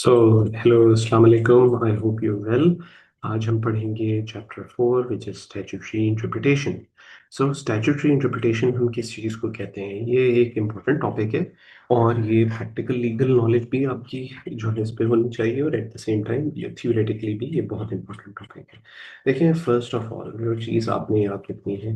Hello अस्सलाम वालेकुम। I hope you well. आज हम पढ़ेंगे chapter 4 which is statutory interpretation. Statutory interpretation हम किस चीज़ को कहते हैं, ये एक इम्पोर्टेंट टॉपिक है और ये प्रैक्टिकल लीगल नॉलेज भी आपकी जो है इस पे होनी चाहिए और एट द सेम टाइम ये थ्योरेटिकली भी ये बहुत इंपॉर्टेंट टॉपिक है। देखिए, फर्स्ट ऑफ ऑल जो चीज़ आपने याद रखनी है,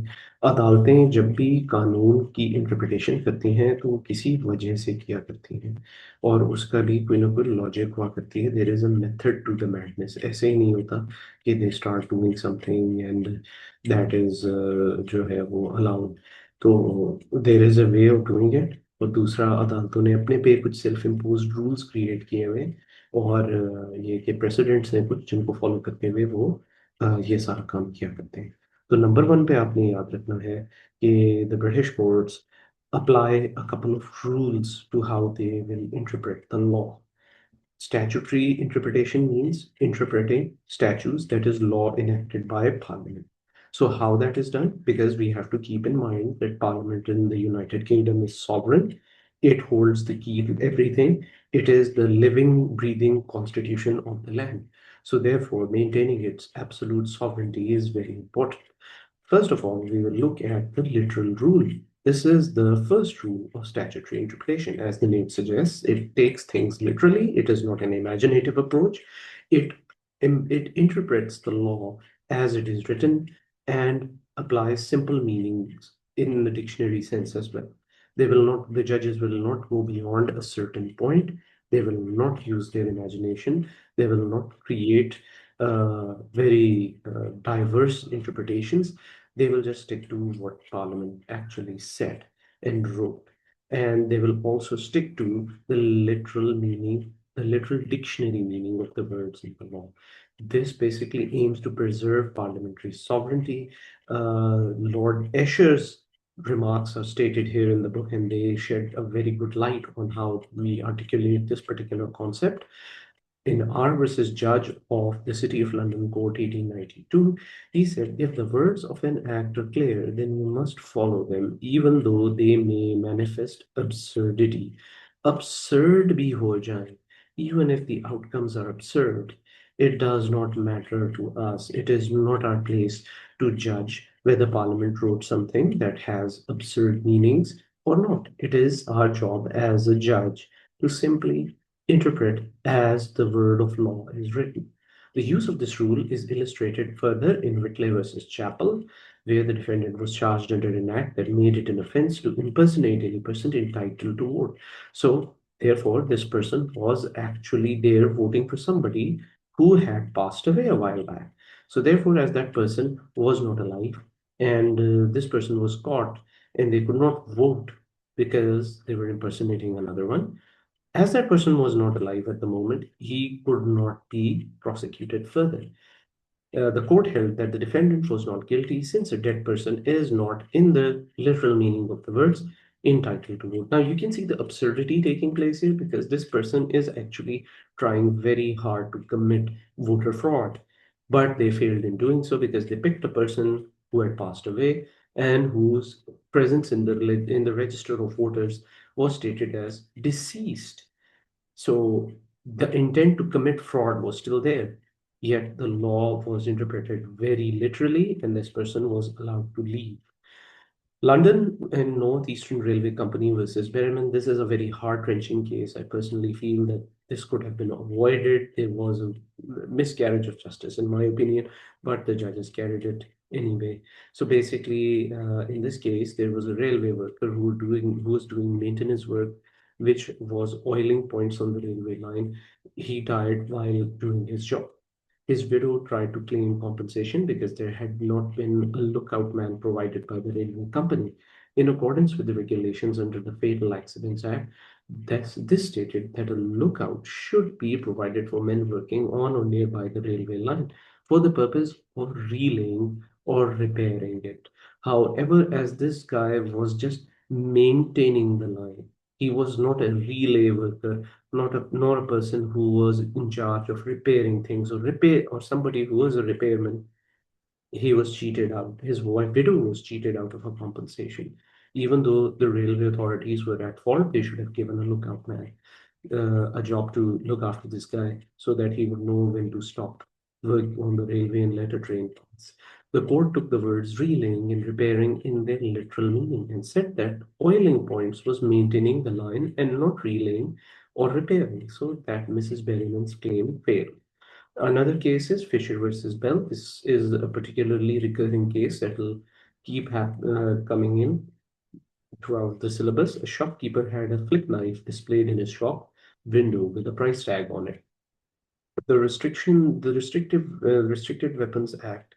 अदालतें जब भी कानून की इंटरप्रिटेशन करती हैं तो वो किसी वजह से किया करती हैं और उसका भी कोई ना कोई लॉजिक हुआ करती है। There is a method to the madness. ऐसे ही नहीं होता कि they start doing something and that is जो है वो अलाउड। तो there is a way of doing it. और दूसरा, अदालतों ने अपने पे कुछ सेल्फ इम्पोज्ड रूल्स क्रिएट किए हुए और ये कि प्रेसिडेंट्स हैं कुछ जिनको फॉलो करते हुए वो ये सारा काम किया करते हैं। तो नंबर वन पे आपने याद रखना है कि the British courts apply a couple of rules to how they will interpret the law. Statutory interpretation means interpreting statutes, that is law enacted by parliament. So how that is done, because we have to keep in mind that parliament in the United Kingdom is sovereign. It holds the key to everything. It is the living breathing constitution of the land. So therefore maintaining its absolute sovereignty is very important. First of all, we will look at the literal rule. This is the first rule of statutory interpretation. As the name suggests, it takes things literally. It is not an imaginative approach. It, it interprets the law as it is written and applies simple meanings in the dictionary sense as well. The judges will not go beyond a certain point. They will not use their imagination. They will not create very diverse interpretations. They will just stick to what Parliament actually said and wrote. And they will also stick to the literal meaning, the literal dictionary meaning of the words in the law. This basically aims to preserve parliamentary sovereignty. Lord Escher's remarks are stated here in the book, and they shed a very good light on how we articulate this particular concept. In R versus Judge of the City of London Court 1892, he said, if the words of an act are clear, then you must follow them, even though they may manifest absurdity. Absurd bhi ho jaye, even if the outcomes are absurd, it does not matter to us. It is not our place to judge whether Parliament wrote something that has absurd meanings or not. It is our job as a judge to simply interpret as the word of law is written. The use of this rule is illustrated further in Whitley versus Chappell, where the defendant was charged under an act that made it an offense to impersonate any person entitled to vote. So, therefore, this person was actually there voting for somebody who had passed away a while back. So, therefore, as that person was not alive and this person was caught and they could not vote because they were impersonating another one, as that person was not alive at the moment, he could not be prosecuted further. The court held that the defendant was not guilty since a dead person is not, in the literal meaning of the words, entitled to vote. Now, you can see the absurdity taking place here because this person is actually trying very hard to commit voter fraud, but they failed in doing so because they picked a person who had passed away and whose presence in the register of voters was stated as deceased. So the intent to commit fraud was still there, yet the law was interpreted very literally, and this person was allowed to leave. London and Northeastern Railway Company versus Berryman. This is a very heart-wrenching case. I personally feel that this could have been avoided. There was a miscarriage of justice, in my opinion, but the judges carried it anyway. So basically, in this case, there was a railway worker who was doing maintenance work, which was oiling points on the railway line. He died while doing his job. His widow tried to claim compensation because there had not been a lookout man provided by the railway company. In accordance with the regulations under the Fatal Accidents Act, this stated that a lookout should be provided for men working on or nearby the railway line for the purpose of relaying or repairing it. However, as this guy was just maintaining the line, he was not a relay worker, not a person who was in charge of repairing things or somebody who was a repairman. He was cheated out. His widow was cheated out of her compensation. Even though the railway authorities were at fault, they should have given a lookout man. a job to look after this guy so that he would know when to stop work on the railway and let a train pass. The court took the words relaying and repairing in their literal meaning and said that oiling points was maintaining the line and not relaying or repairing, so that Mrs. Berryman's claim failed. Another case is Fisher versus Bell. This is a particularly recurring case that will keep coming in throughout the syllabus. A shopkeeper had a flip knife displayed in his shop window with a price tag on it. The Restricted Weapons Act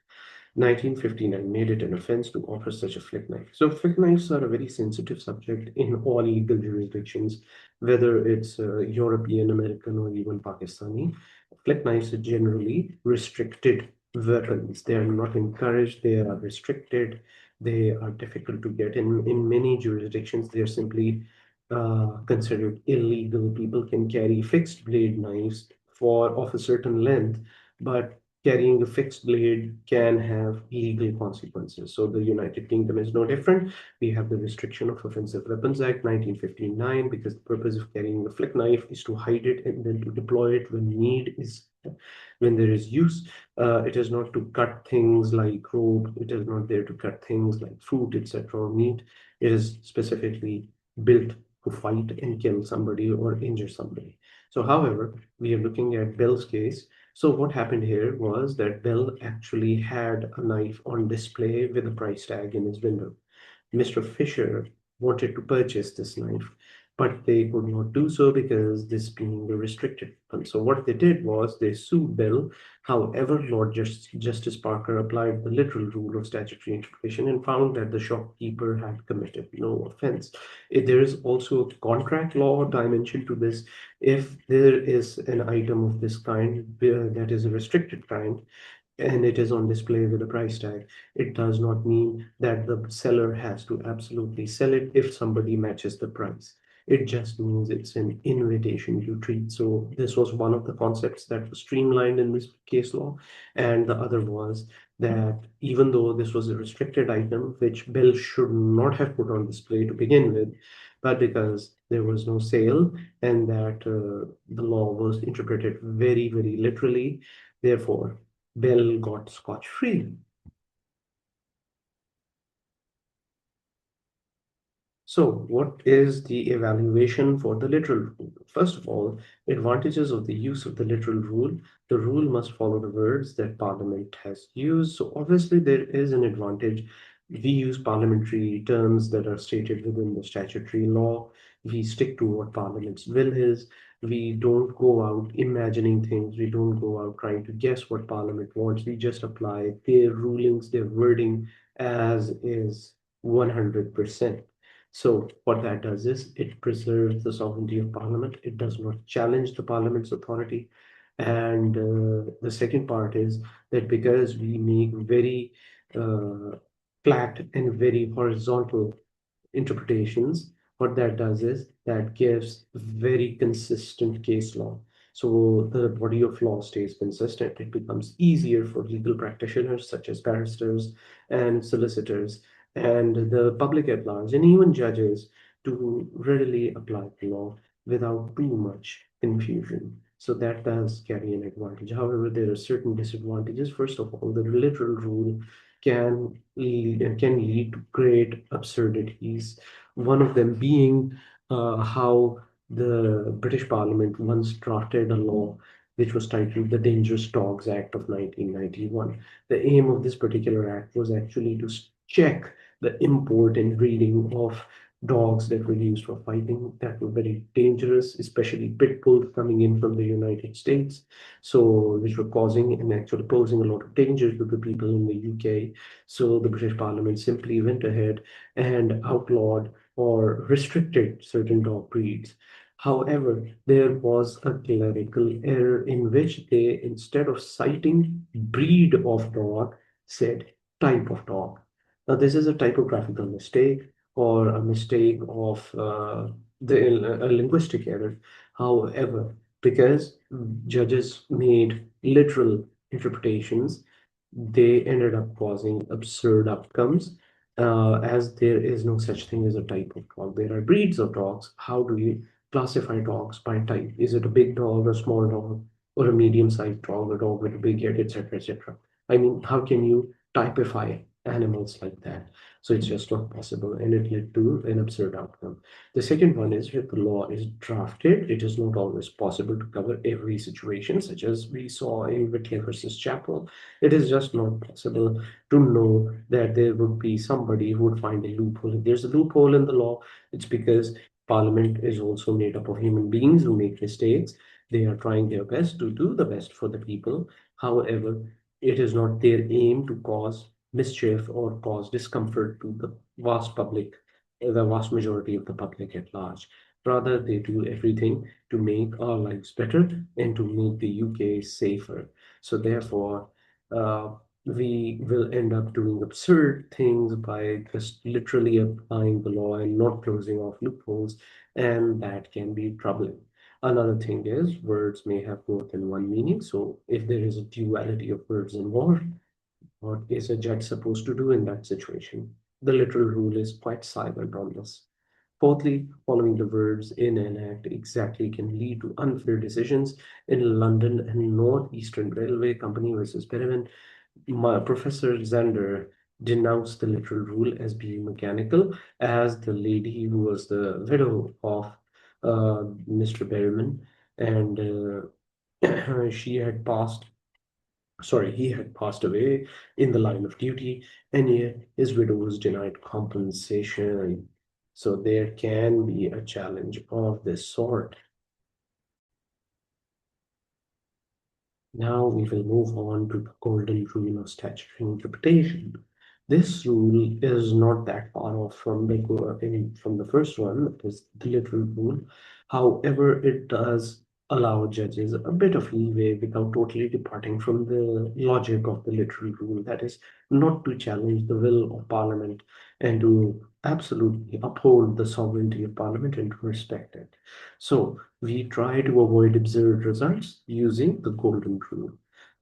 1959 made it an offense to offer such a flip knife. So flip knives are a very sensitive subject in all legal jurisdictions, whether it's European, American, or even Pakistani. Flip knives are generally restricted weapons. They are not encouraged, they are restricted, they are difficult to get. In many jurisdictions, they are simply considered illegal. People can carry fixed blade knives for of a certain length, but carrying a fixed blade can have legal consequences. So the United Kingdom is no different. We have the Restriction of Offensive Weapons Act 1959 because the purpose of carrying a flick knife is to hide it and then to deploy it when there is use. It is not to cut things like rope. It is not there to cut things like fruit, etc., or meat. It is specifically built to fight and kill somebody or injure somebody. So, however, we are looking at Bell's case. So what happened here was that Bell actually had a knife on display with a price tag in his window. Mr. Fisher wanted to purchase this knife, but they could not do so because this being a restricted one. So what they did was they sued Bell. However, Justice Parker applied the literal rule of statutory interpretation and found that the shopkeeper had committed no offense. There is also a contract law dimension to this. If there is an item of this kind that is a restricted kind, and it is on display with a price tag, it does not mean that the seller has to absolutely sell it if somebody matches the price. It just means it's an invitation to treat. So this was one of the concepts that was streamlined in this case law. And the other was that even though this was a restricted item, which Bell should not have put on display to begin with, but because there was no sale and that the law was interpreted very, very literally, therefore Bell got scotch-free. So, what is the evaluation for the literal rule? First of all, advantages of the use of the literal rule. The rule must follow the words that Parliament has used. So, obviously, there is an advantage. We use parliamentary terms that are stated within the statutory law. We stick to what Parliament's will is. We don't go out imagining things. We don't go out trying to guess what Parliament wants. We just apply their rulings, their wording as is 100%. So what that does is it preserves the sovereignty of Parliament. It does not challenge the Parliament's authority. And the second part is that because we make very uh, flat and very horizontal interpretations, what that does is that gives very consistent case law. So the body of law stays consistent. It becomes easier for legal practitioners such as barristers and solicitors and the public at large and even judges to readily apply the law without too much confusion. So that does carry an advantage. However, there are certain disadvantages. First of all, the literal rule can lead to great absurdities. One of them being how the British Parliament once drafted a law which was titled the Dangerous Dogs Act of 1991. The aim of this particular act was actually to check the import and breeding of dogs that were used for fighting that were very dangerous, especially pit bulls coming in from the United States, so which were causing and actually posing a lot of danger to the people in the UK. So the British Parliament simply went ahead and outlawed or restricted certain dog breeds. However, there was a clerical error in which they, instead of citing breed of dog, said type of dog. Now, this is a typographical mistake or a mistake of a linguistic error. However, because judges made literal interpretations, they ended up causing absurd outcomes. As there is no such thing as a type of dog, there are breeds of dogs. How do you classify dogs by type. Is it a big dog, a small dog, or a medium-sized dog, a dog with a big head, etc., etc.? I mean, how can you typify animals like that? So it's just not possible, and it led to an absurd outcome. The second one is if the law is drafted, it is not always possible to cover every situation, such as we saw in Whitley versus Chappell. It is just not possible to know that there would be somebody who would find a loophole. If there's a loophole in the law, it's because Parliament is also made up of human beings who make mistakes. They are trying their best to do the best for the people. However, it is not their aim to cause mischief or cause discomfort to the vast majority of the public at large. Rather, they do everything to make our lives better and to make the UK safer. So therefore, uh, we will end up doing absurd things by just literally applying the law and not closing off loopholes, and that can be troubling. Another thing is words may have more than one meaning. So if there is a duality of words involved, what is a judge supposed to do in that situation? The literal rule is quite silent on this. Fourthly, following the words in an act exactly can lead to unfair decisions. In London and Northeastern Railway Company versus Perriman, Professor Zander denounced the literal rule as being mechanical, as the lady who was the widow of Mr. Berryman, and she had passed, sorry, he had passed away in the line of duty, and yet his widow was denied compensation. So there can be a challenge of this sort. Now we will move on to the golden rule of statutory interpretation. This rule is not that far off from from the first one, that is the literal rule. However, it does allow judges a bit of leeway without totally departing from the logic of the literal rule. That is, not to challenge the will of Parliament and to absolutely uphold the sovereignty of Parliament and to respect it. So we try to avoid absurd results using the golden rule.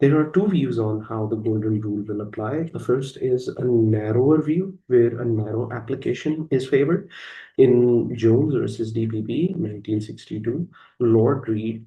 There are two views on how the golden rule will apply. The first is a narrower view, where a narrow application is favored. In Jones versus DPP, 1962, Lord Reed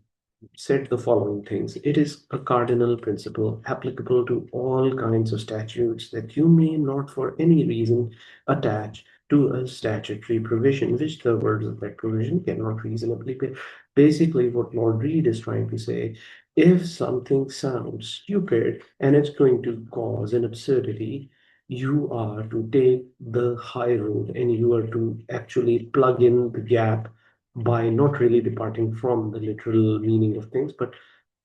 said the following things. It is a cardinal principle applicable to all kinds of statutes that you may not for any reason attach to a statutory provision, which the words of that provision cannot reasonably be. Basically, what Lord Reed is trying to say, if something sounds stupid and it's going to cause an absurdity, you are to take the high road and you are to actually plug in the gap by not really departing from the literal meaning of things, but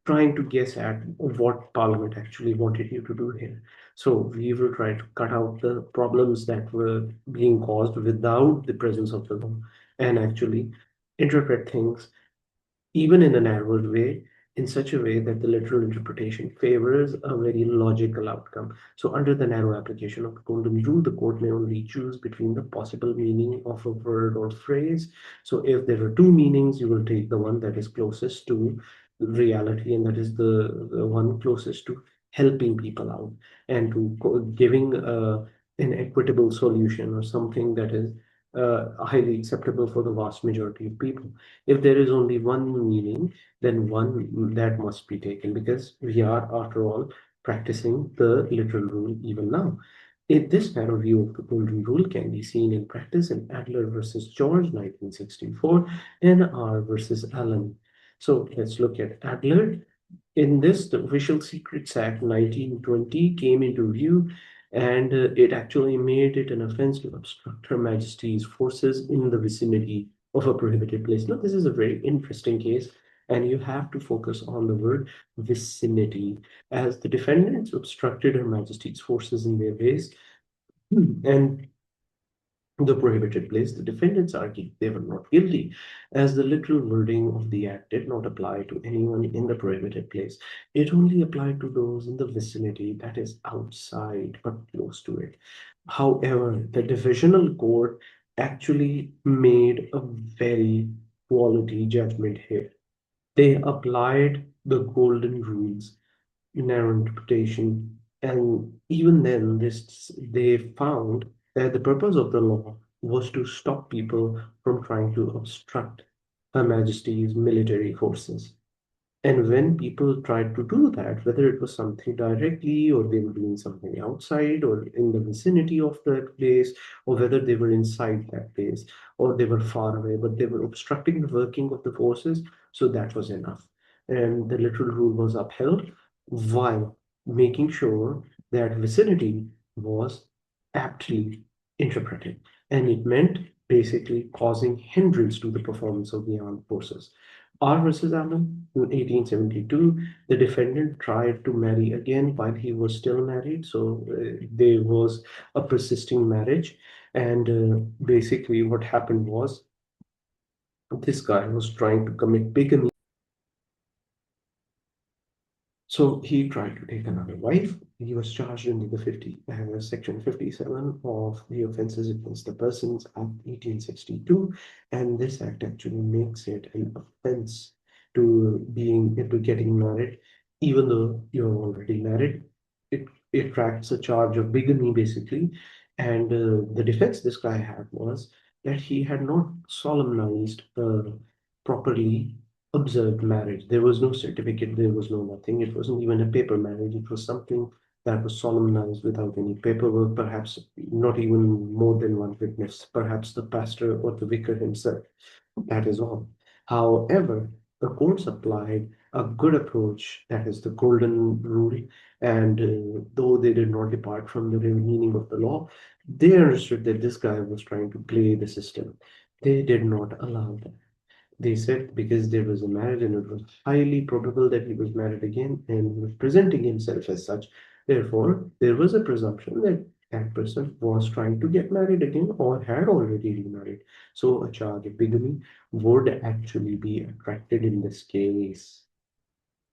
trying to guess at what Parliament actually wanted you to do here. So we will try to cut out the problems that were being caused without the presence of the law and actually interpret things even in a narrower way, in such a way that the literal interpretation favors a very logical outcome. So, under the narrow application of the golden rule, the court may only choose between the possible meaning of a word or phrase. So, if there are two meanings, you will take the one that is closest to reality, and that is the one closest to helping people out and to giving an equitable solution or something that is highly acceptable for the vast majority of people. If there is only one meaning, then one that must be taken because we are, after all, practicing the literal rule even now. This narrow view of the golden rule can be seen in practice in Adler versus George, 1964, and R versus Allen. So let's look at Adler. In this, the Official Secrets Act 1920 came into view, and it actually made it an offense to obstruct Her Majesty's forces in the vicinity of a prohibited place. Now, this is a very interesting case, and you have to focus on the word vicinity, as the defendants obstructed Her Majesty's forces in their base, and the prohibited place, the defendants argued they were not guilty, as the literal wording of the act did not apply to anyone in the prohibited place. It only applied to those in the vicinity, that is, outside but close to it. However, the divisional court actually made a very quality judgment here. They applied the golden rules narrow interpretation. And even then, they found that the purpose of the law was to stop people from trying to obstruct. Her Majesty's military forces. And when people tried to do that, whether it was something directly or they were doing something outside or in the vicinity of that place, or whether they were inside that place or they were far away, but they were obstructing the working of the forces, so that was enough. And the literal rule was upheld while making sure that vicinity was aptly interpreted. And it meant basically causing hindrance to the performance of the armed forces. R versus Allen in 1872, the defendant tried to marry again while he was still married. So there was a persisting marriage. And basically, what happened was this guy was trying to commit bigamy. So he tried to take another wife. He was charged under the section 57 of the Offences Against the Persons Act 1862, and this act actually makes it an offense to getting married, even though you're already married. It tracks a charge of bigamy basically, and the defense this guy had was that he had not solemnized properly observed marriage. There was no certificate, there was no nothing. It wasn't even a paper marriage. It was something that was solemnized without any paperwork, perhaps not even more than one witness, perhaps the pastor or the vicar himself. That is all. However, the courts applied a good approach, that is the golden rule, and though they did not depart from the real meaning of the law, they understood that this guy was trying to play the system. They did not allow that. They said because there was a marriage and it was highly probable that he was married again and he was presenting himself as such. Therefore, there was a presumption that that person was trying to get married again or had already remarried. So a charge of bigamy would actually be attracted in this case.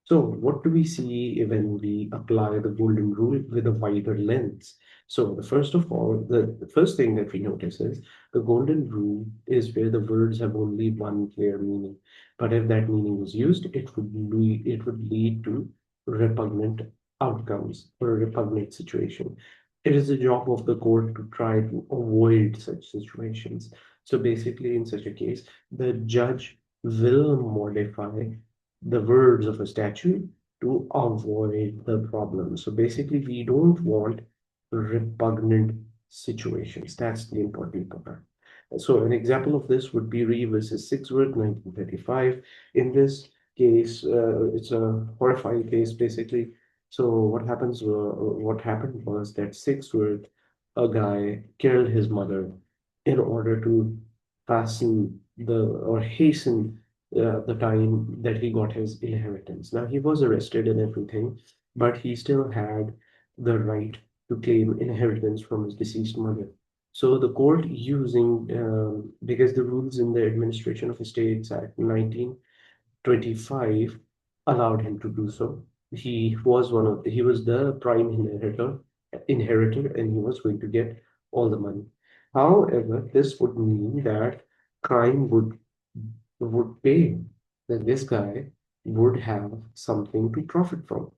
So, what do we see when we apply the golden rule with a wider lens? So, the first of all, the first thing that we notice is the golden rule is where the words have only one clear meaning. But if that meaning was used, it would lead to repugnant outcomes or a repugnant situation. It is the job of the court to try to avoid such situations. So basically, in such a case, the judge will modify the words of a statute to avoid the problem. So basically, we don't want repugnant situations. That's the important part. So an example of this would be Ree versus Sixworth, 1935. In this case, it's a horrifying case, basically. So what happened was that Sixworth, a guy, killed his mother in order to hasten the time that he got his inheritance. Now, he was arrested and everything, but he still had the right to claim inheritance from his deceased mother. So the court because the rules in the Administration of Estates Act 1925 allowed him to do so. He was the prime inheritor, and he was going to get all the money. However, this would mean that crime would pay, that this guy would have something to profit from.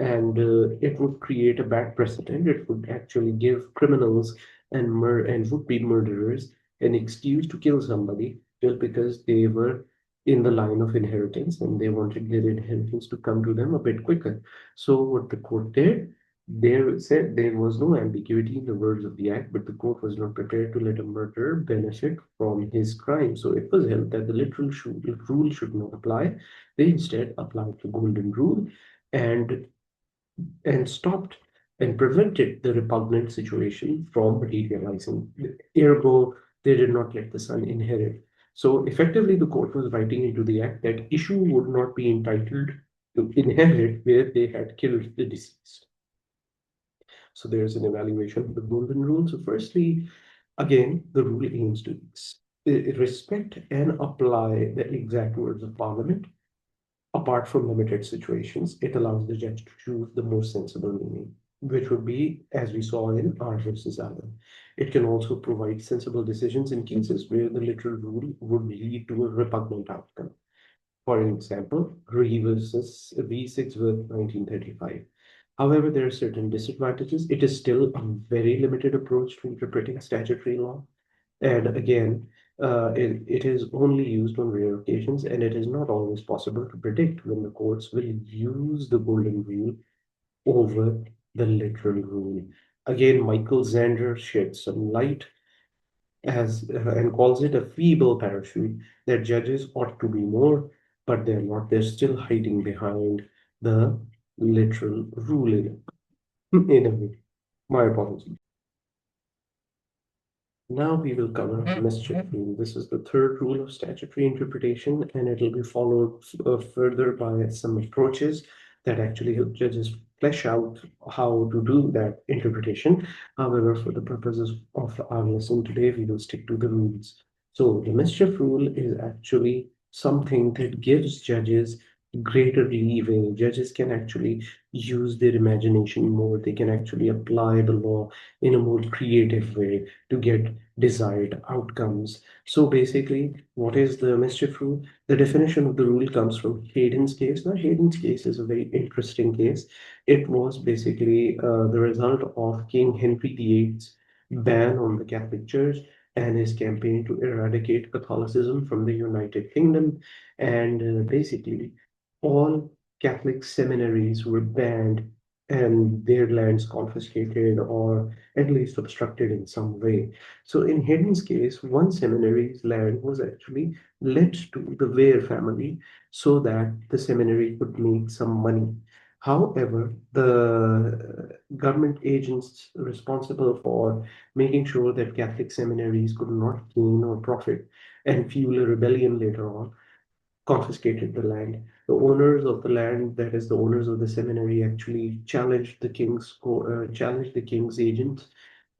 And it would create a bad precedent. It would actually give criminals and would-be murderers an excuse to kill somebody just because they were in the line of inheritance and they wanted their inheritance to come to them a bit quicker. So what the court did, there said there was no ambiguity in the words of the act, but the court was not prepared to let a murderer benefit from his crime. So it was held that the rule should not apply. They instead applied the golden rule and stopped and prevented the repugnant situation from materializing. Ergo, they did not let the son inherit. So effectively, the court was writing into the act that issue would not be entitled to inherit where they had killed the deceased. So there's an evaluation of the golden rule. So firstly, again, the rule aims to respect and apply the exact words of Parliament. Apart from limited situations, it allows the judge to choose the most sensible meaning, which would be, as we saw in R versus Allen. It can also provide sensible decisions in cases where the literal rule would lead to a repugnant outcome. For example, Ree versus V6 with 1935. However, there are certain disadvantages. It is still a very limited approach to interpreting statutory law. And again, it is only used on rare occasions, and it is not always possible to predict when the courts will use the golden rule over the literal rule. Again, Michael Zander shed some light as and calls it a feeble parachute that judges ought to be more, but they're not. They're still hiding behind the literal rule in a way. My apologies. Now we will cover mischief rule. This is the third rule of statutory interpretation, and it will be followed further by some approaches that actually help judges flesh out how to do that interpretation. However, for the purposes of our lesson today, we will stick to the rules. So the mischief rule is actually something that gives judges greater leeway. Judges can actually use their imagination more. They can actually apply the law in a more creative way to get desired outcomes. So basically, what is the mischief rule? The definition of the rule comes from Hayden's case. Now, Hayden's case is a very interesting case. It was basically the result of King Henry VIII's ban on the Catholic Church and his campaign to eradicate Catholicism from the United Kingdom. And basically, all Catholic seminaries were banned and their lands confiscated or at least obstructed in some way. So in Hayden's case, one seminary's land was actually let to the Ware family so that the seminary could make some money. However, the government agents responsible for making sure that Catholic seminaries could not gain or profit and fuel a rebellion later on confiscated the land. The owners of the land, that is the owners of the seminary, actually challenged the king's agents,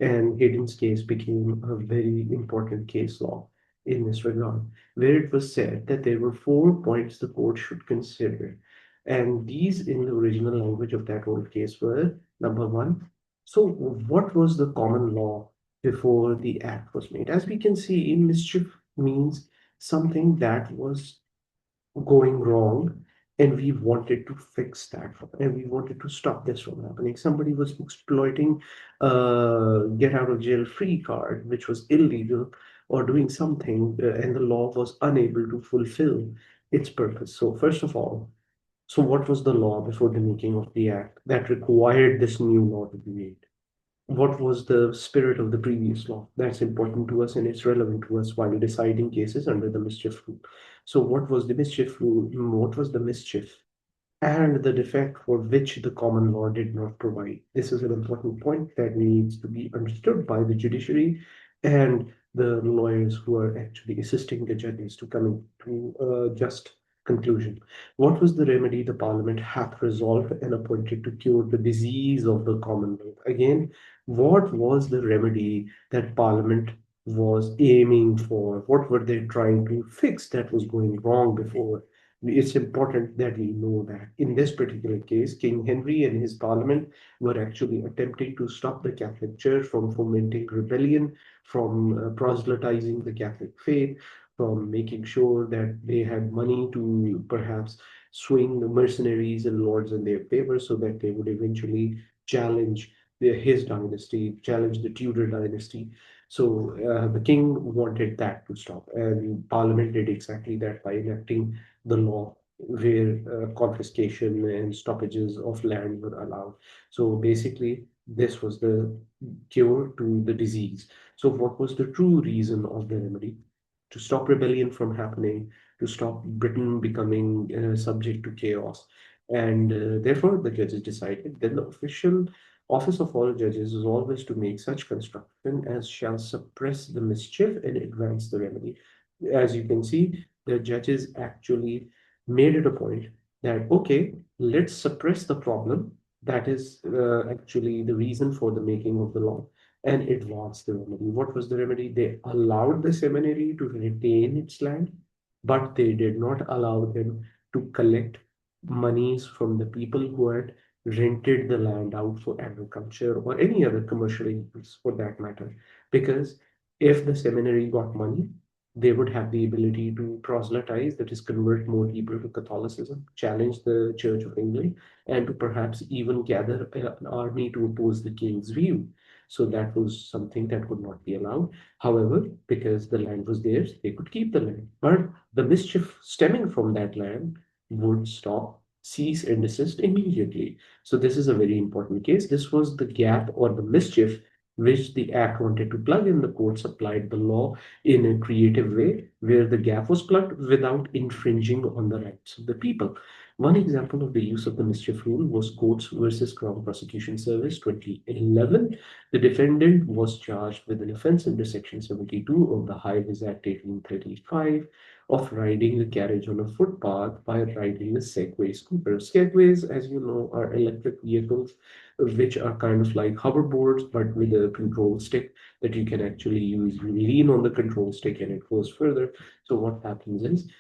and Hayden's case became a very important case law in this regard, where it was said that there were 4 points the court should consider, and these in the original language of that old case were number one. So, what was the common law before the act was made? As we can see, mischief means something that was going wrong, and we wanted to fix that, and we wanted to stop this from happening. Somebody was exploiting get out of jail free card, which was illegal, or doing something, and the law was unable to fulfill its purpose. So first of all, so what was the law before the making of the act that required this new law to be made? What was the spirit of the previous law? That's important to us and it's relevant to us while deciding cases under the mischief rule. So, what was the mischief rule? What was the mischief? And the defect for which the common law did not provide. This is an important point that needs to be understood by the judiciary and the lawyers who are actually assisting the judges to come to a just conclusion. What was the remedy the parliament hath resolved and appointed to cure the disease of the commonwealth? Again, what was the remedy that parliament was aiming for? What were they trying to fix that was going wrong before? It's important that we know that in this particular case, King Henry and his parliament were actually attempting to stop the Catholic Church from fomenting rebellion, from proselytizing the Catholic faith, from making sure that they had money to perhaps swing the mercenaries and lords in their favor so that they would eventually challenge his dynasty, challenge the Tudor dynasty. So the king wanted that to stop, and Parliament did exactly that by enacting the law where confiscation and stoppages of land were allowed. So basically, this was the cure to the disease. So, what was the true reason of the remedy? To stop rebellion from happening, to stop Britain becoming subject to chaos. And therefore, the judges decided then the official office of all judges is always to make such construction as shall suppress the mischief and advance the remedy. As you can see, the judges actually made it a point that, okay, let's suppress the problem that is actually the reason for the making of the law and advance the remedy. What was the remedy? They allowed the seminary to retain its land, but they did not allow them to collect monies from the people who had rented the land out for agriculture or any other commercial use for that matter. Because if the seminary got money, they would have the ability to proselytize, that is, convert more people to Catholicism, challenge the Church of England, and to perhaps even gather an army to oppose the king's view. So that was something that could not be allowed. However, because the land was theirs, they could keep the land. But the mischief stemming from that land would stop, cease, and desist immediately. So this is a very important case. This was the gap or the mischief which the Act wanted to plug in. The courts applied the law in a creative way where the gap was plugged without infringing on the rights of the people. One example of the use of the mischief rule was Coates versus Crown Prosecution Service 2011. The defendant was charged with an offense under Section 72 of the Highways Act 1835 of riding a carriage on a footpath by riding a Segway scooter. Segways, as you know, are electric vehicles which are kind of like hoverboards but with a control stick that you can actually use. You lean on the control stick and it goes further. So what happens is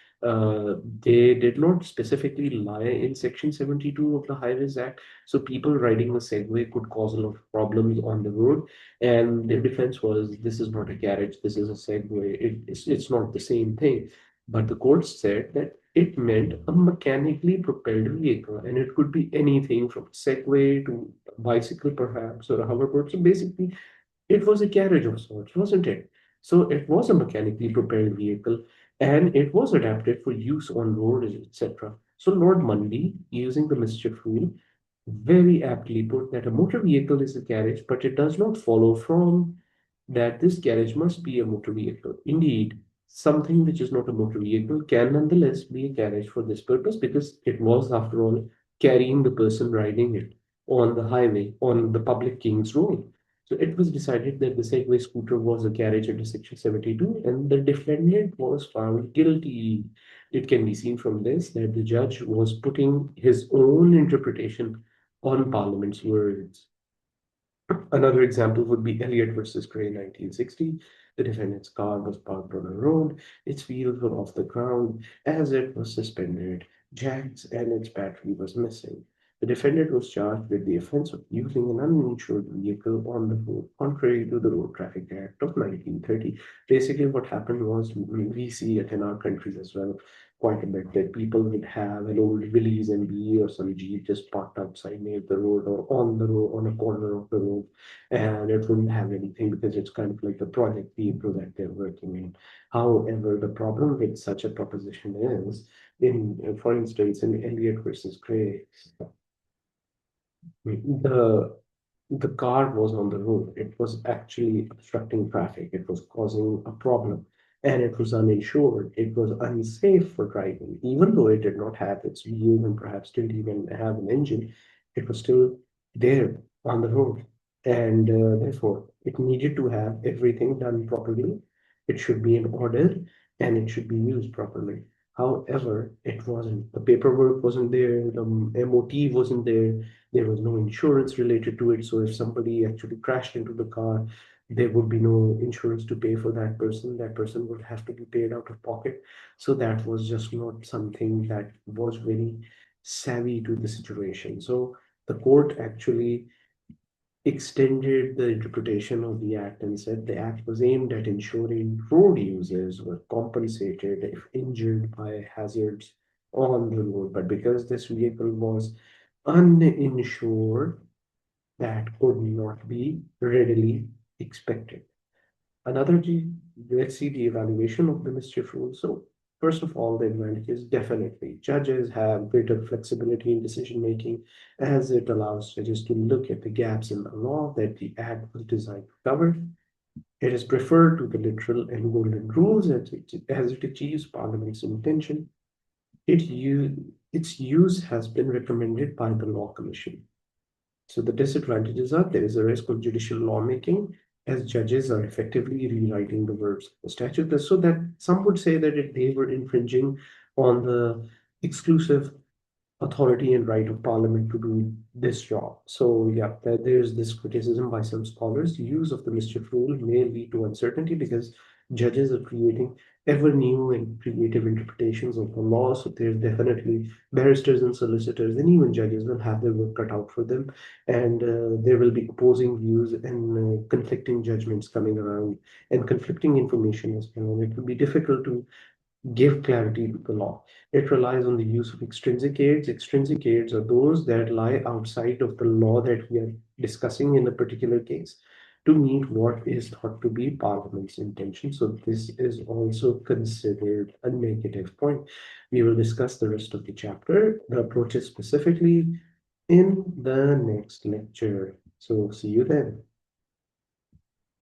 they did not specifically lie in Section 72 of the Highways Act. So people riding a Segway could cause a lot of problems on the road. And their defense was this is not a carriage, this is a Segway. It's not the same thing. But the courts said that it meant a mechanically propelled vehicle, and it could be anything from a Segway to a bicycle, perhaps, or a hoverboard. So basically, it was a carriage of sorts, wasn't it? So it was a mechanically propelled vehicle and it was adapted for use on roads, etc. So Lord Mundy, using the mischief rule, very aptly put that a motor vehicle is a carriage, but it does not follow from that this carriage must be a motor vehicle. Indeed, something which is not a motor vehicle can nonetheless be a carriage for this purpose because it was, after all, carrying the person riding it on the highway, on the public king's road. So it was decided that the Segway scooter was a carriage under Section 72, and the defendant was found guilty. It can be seen from this that the judge was putting his own interpretation on Parliament's words. Another example would be Elliott versus Gray, 1960. The defendant's car was parked on a road. Its wheels were off the ground as it was suspended. Jacks and its battery was missing. The defendant was charged with the offense of using an uninsured vehicle on the road, contrary to the Road Traffic Act of 1930. Basically, what happened was we see it in our country as well quite a bit that people would have an old Willys MB or some Jeep just parked outside near the road or on the road on a corner of the road, and it wouldn't have anything because it's kind of like a project vehicle that they're working in. However, the problem with such a proposition is, for instance, in Elliott versus Gray, the the car was on the road. It was actually obstructing traffic. It was causing a problem. And it was uninsured. It was unsafe for driving. Even though it did not have its wheels and perhaps didn't even have an engine, it was still there on the road. And therefore, it needed to have everything done properly. It should be in order and it should be used properly. However, it wasn't. The paperwork wasn't there, the MOT wasn't there, there was no insurance related to it. So if somebody actually crashed into the car, there would be no insurance to pay for that person. That person would have to be paid out of pocket. So that was just not something that was very savvy to the situation. So the court actually extended the interpretation of the act and said the act was aimed at ensuring road users were compensated if injured by hazards on the road. But because this vehicle was uninsured, that could not be readily expected. Another let's see the evaluation of the mischief rule. So, first of all, the advantages definitely. Judges have greater flexibility in decision making as it allows judges to look at the gaps in the law that the Act was designed to cover. It is preferred to the literal and golden rules as it achieves Parliament's intention. Its use has been recommended by the Law Commission. So the disadvantages are there is a risk of judicial lawmaking as judges are effectively rewriting the words of the statute. So that some would say that they were infringing on the exclusive authority and right of parliament to do this job. So yeah, there's this criticism by some scholars. The use of the mischief rule may lead to uncertainty because judges are creating ever new and creative interpretations of the law. So there's definitely barristers and solicitors and even judges will have their work cut out for them, and there will be opposing views and conflicting judgments coming around and conflicting information as well. And it will be difficult to give clarity to the law. It relies on the use of extrinsic aids. Extrinsic aids are those that lie outside of the law that we are discussing in a particular case. to meet what is thought to be Parliament's intention. So this is also considered a negative point. We will discuss the rest of the chapter, the approaches specifically, in the next lecture. So see you then.